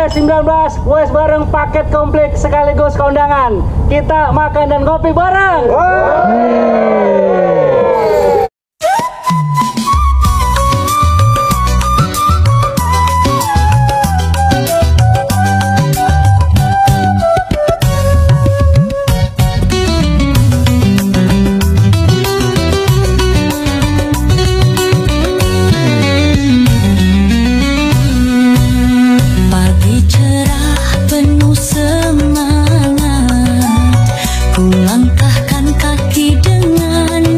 19 wes bareng paket komplit sekaligus kondangan. Kita makan dan ngopi bareng. Langkahkan kaki dengan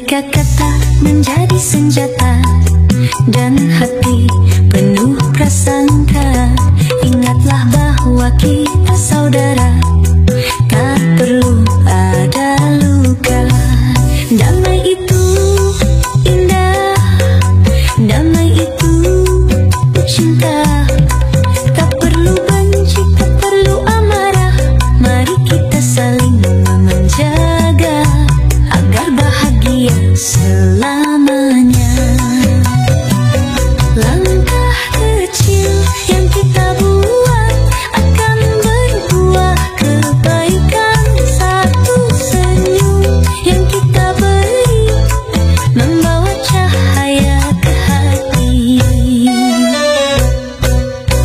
Ketika kata menjadi senjata dan hati penuh prasangka, ingatlah bahwa kita saudara, tak perlu ada luka. Damai itu indah, damai itu cinta. Tak perlu benci, tak perlu amarah. Mari kita saling menjaga agar bahagia selamanya. Langkah kecil yang kita buat akan berbuah kebaikan. Satu senyum yang kita beri membawa cahaya ke hati.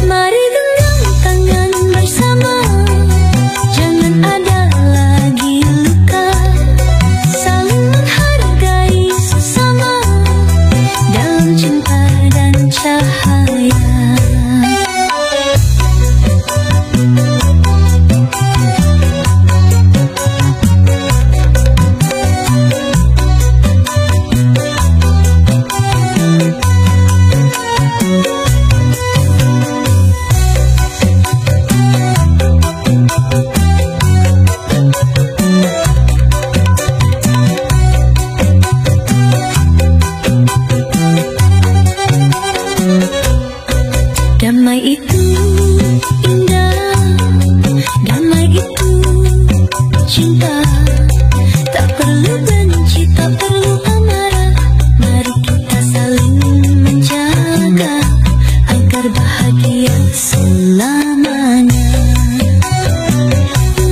Mari genggam tangan bersama, jangan ada lagi luka. Saling menghargai sesama dalam cinta dan cahaya. Damai itu indah, damai itu cinta. Tak perlu benci, tak perlu amarah. Mari kita saling menjaga agar bahagia selamanya.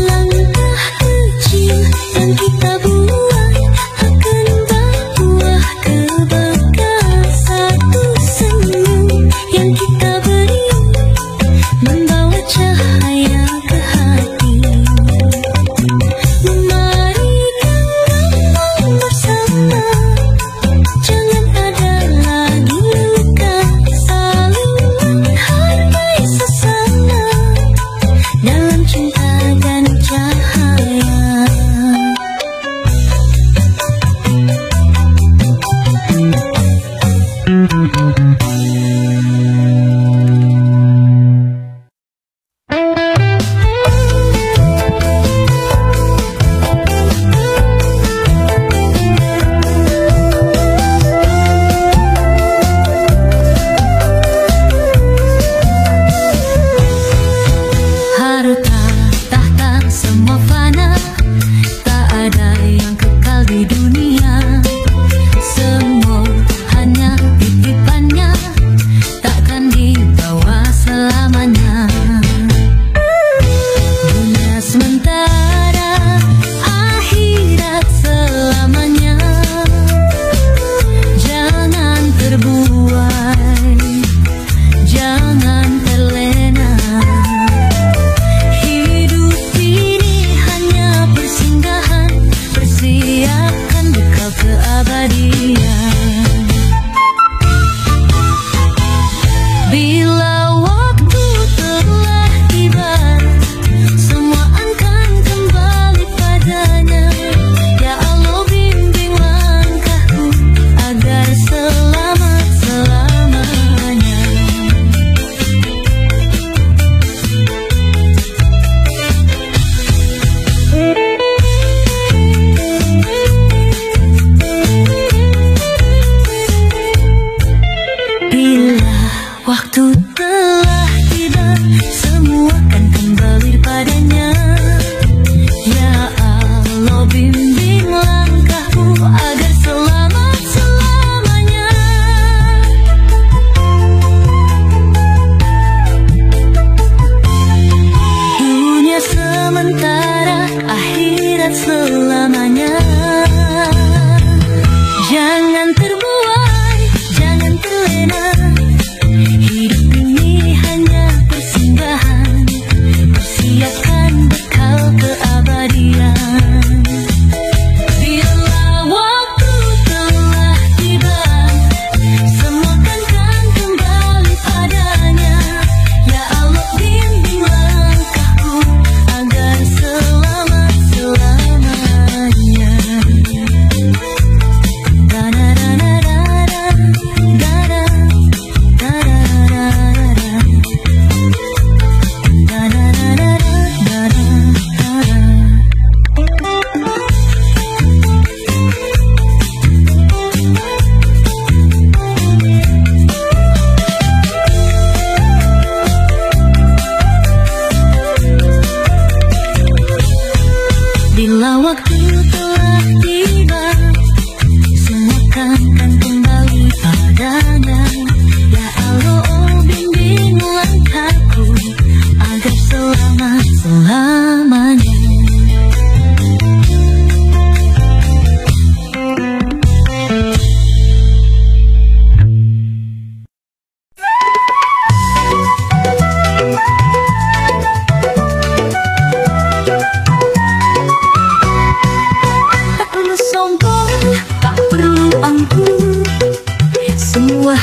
Langkah kecil yang kita buat akan berbuah kebaikan. Satu senyum yang kita beri membawa cahaya ke hati. Mari genggam bersama, jangan ada lagi luka. Saling menghargai sesama dalam cinta dan cahaya. Harta, tahta, semua fana, tak ada yang kekal di dunia. Semua hanya titipannya, takkan dibawa selamanya. Dunia sementara, akhirat selamanya. Jangan terbuai, jangan terlena. Hidup ini hanya persinggahan, persiapkan bekal keabadian. Bila waktu telah tiba, semua akan kembali padanya. Ya Allah, bimbing langkahku agar selamat selamanya. Bila waktu telah tiba, semua akan kembali padanya. Ya Allah, bimbing langkahku agar selamat selamanya. Dunia sementara, akhirat selamanya. Jangan terbuai, jangan terlena. Hidup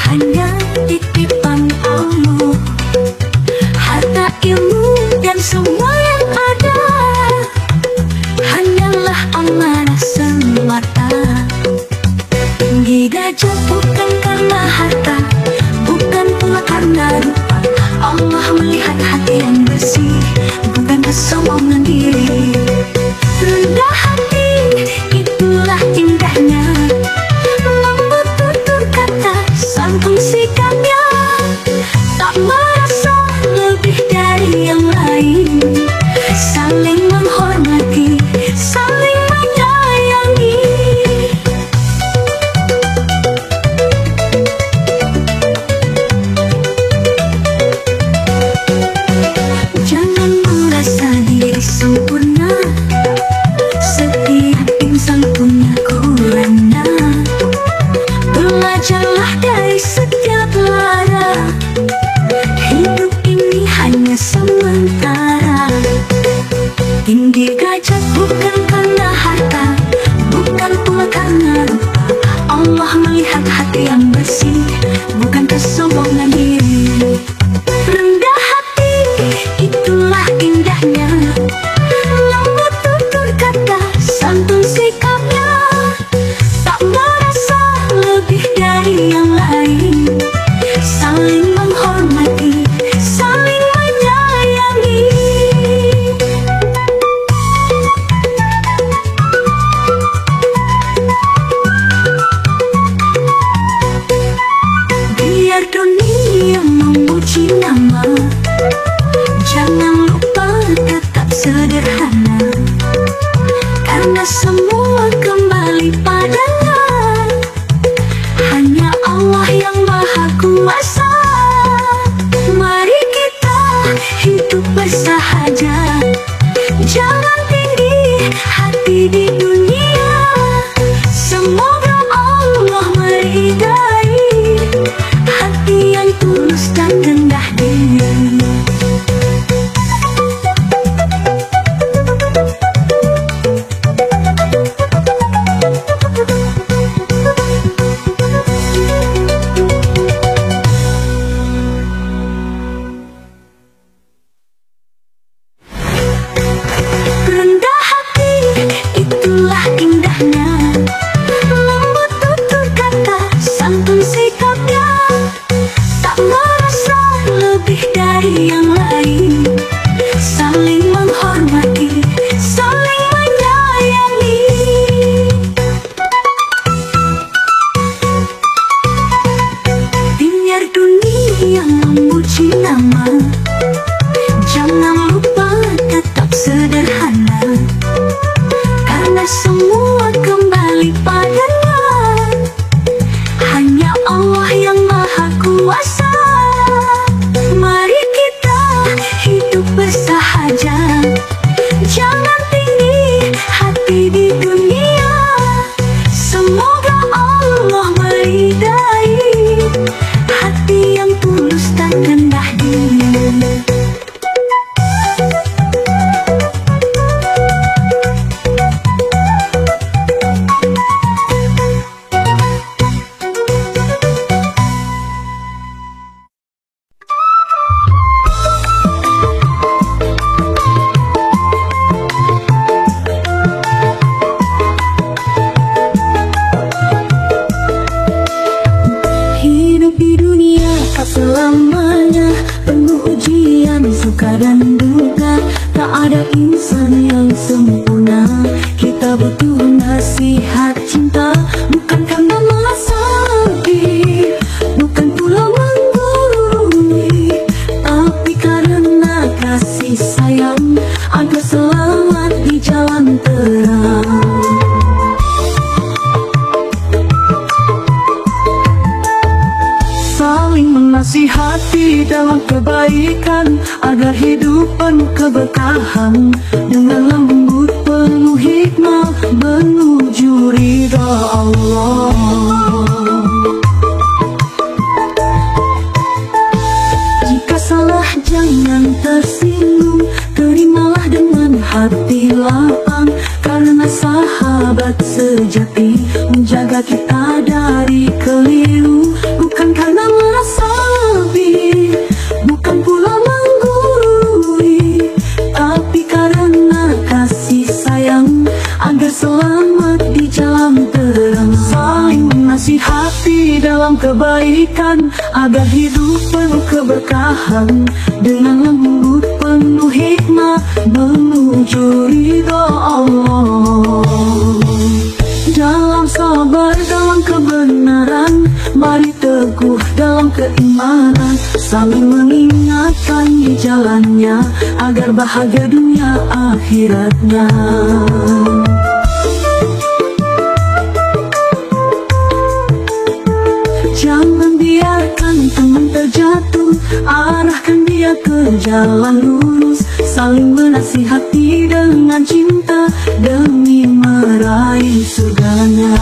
hanya titipan Allah. Harta, ilmu, dan semua yang ada hanyalah amanah semata. Tinggi gajah bukan karena harta, bukan pula karena rupa. Allah melihat hati yang bersih, bukan kesombongan diri. Rendah hati, itulah indahnya. Lembut tutur kata, santun sikapnya. Tak merasa lebih dari yang lain. Saling menghormati, saling menyayangi. Jangan merasa diri sempurna, setiap insan punya kurangnya. Belajarlah dari setiap lara, hidup ini hanya sementara. Tinggi gajah bukan karena harta, bukan pula karena rupa. Allah melihat hati yang bersih, bukan kesombongan diri. Rendah hati, itulah indahnya. Lembut tutur kata, santun sikapnya. Tak merasa lebih dari yang lain. Saling menghormati, saling menyayangi. Biar dunia memuji nama, jangan lupa tetap sederhana. Karena semua kembali padanya. Hanya Allah yang maha kuasa. Mari kita hidup bersahaja. Jangan tinggi hati di dunia. Semoga Allah meridai hati yang tulus dan rendah diri. Rendah hati, itulah indahnya. Lembut tutur kata, santun sikapnya. Tak merasa lebih dari yang lain. Saling menghormati, saling menyayangi. Biar dunia memuji nama, jangan lupa tetap sederhana. Karena semua kembali padanya. Hanya Allah yang maha kuasa. Mari kita hidup bersahaja. Jangan tinggi hati di dunia. Semoga Allah meridai hati yang tulus dan rendah diri. Hidup di dunia tak selamanya, penuh ujian, suka dan duka. Tak ada insan yang sempurna. Kita butuh nasihat cinta, bukan karena merasa lebih, bukan pula menggurui, tapi karena kasih sayang agar selamat di jalan terang. Saling menasihati dalam kebaikan, agar hidup penuh keberkahan. Dengan lembut penuh hikmah, menuju ridha Allah. Jika salah jangan tersinggung, terimalah dengan hati lapang. Karena sahabat sejati menjaga kita dari keliru, bukan karena kebaikan, agar hidup penuh keberkahan, dengan lembut penuh hikmah menuju ridho Allah. Dalam sabar, dalam kebenaran, mari teguh dalam keimanan, saling mengingatkan di jalannya, agar bahagia dunia akhiratnya. Jangan biarkan teman terjatuh, arahkan dia ke jalan lurus, saling menasihati dengan cinta demi meraih surganya.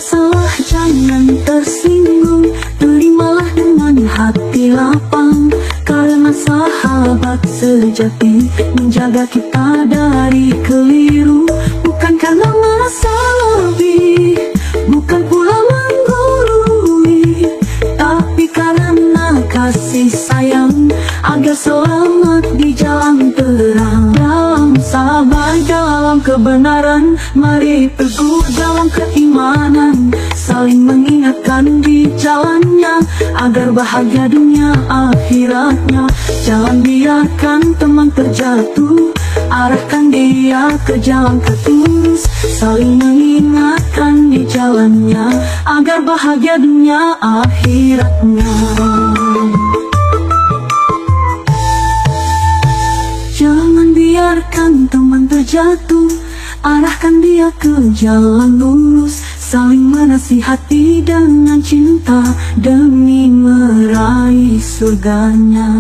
Salah jangan tersinggung, terimalah dengan hati lapang, karena sahabat sejati menjaga kita dari keliru, bukan karena merasa lebih, bukan pula menggurui, tapi karena kasih sayang, agar selamat di jalan terang. Dalam sabar, dalam kebenaran, mari teguh dalam keimanan, saling mengingatkan di jalannya, agar bahagia dunia akhiratnya. Jangan biarkan teman terjatuh, arahkan dia ke jalan terlurus, saling mengingatkan di jalannya, agar bahagia dunia akhiratnya. Jangan biarkan teman terjatuh, arahkan dia ke jalan lurus, saling menasihati dengan cinta demi meraih surganya.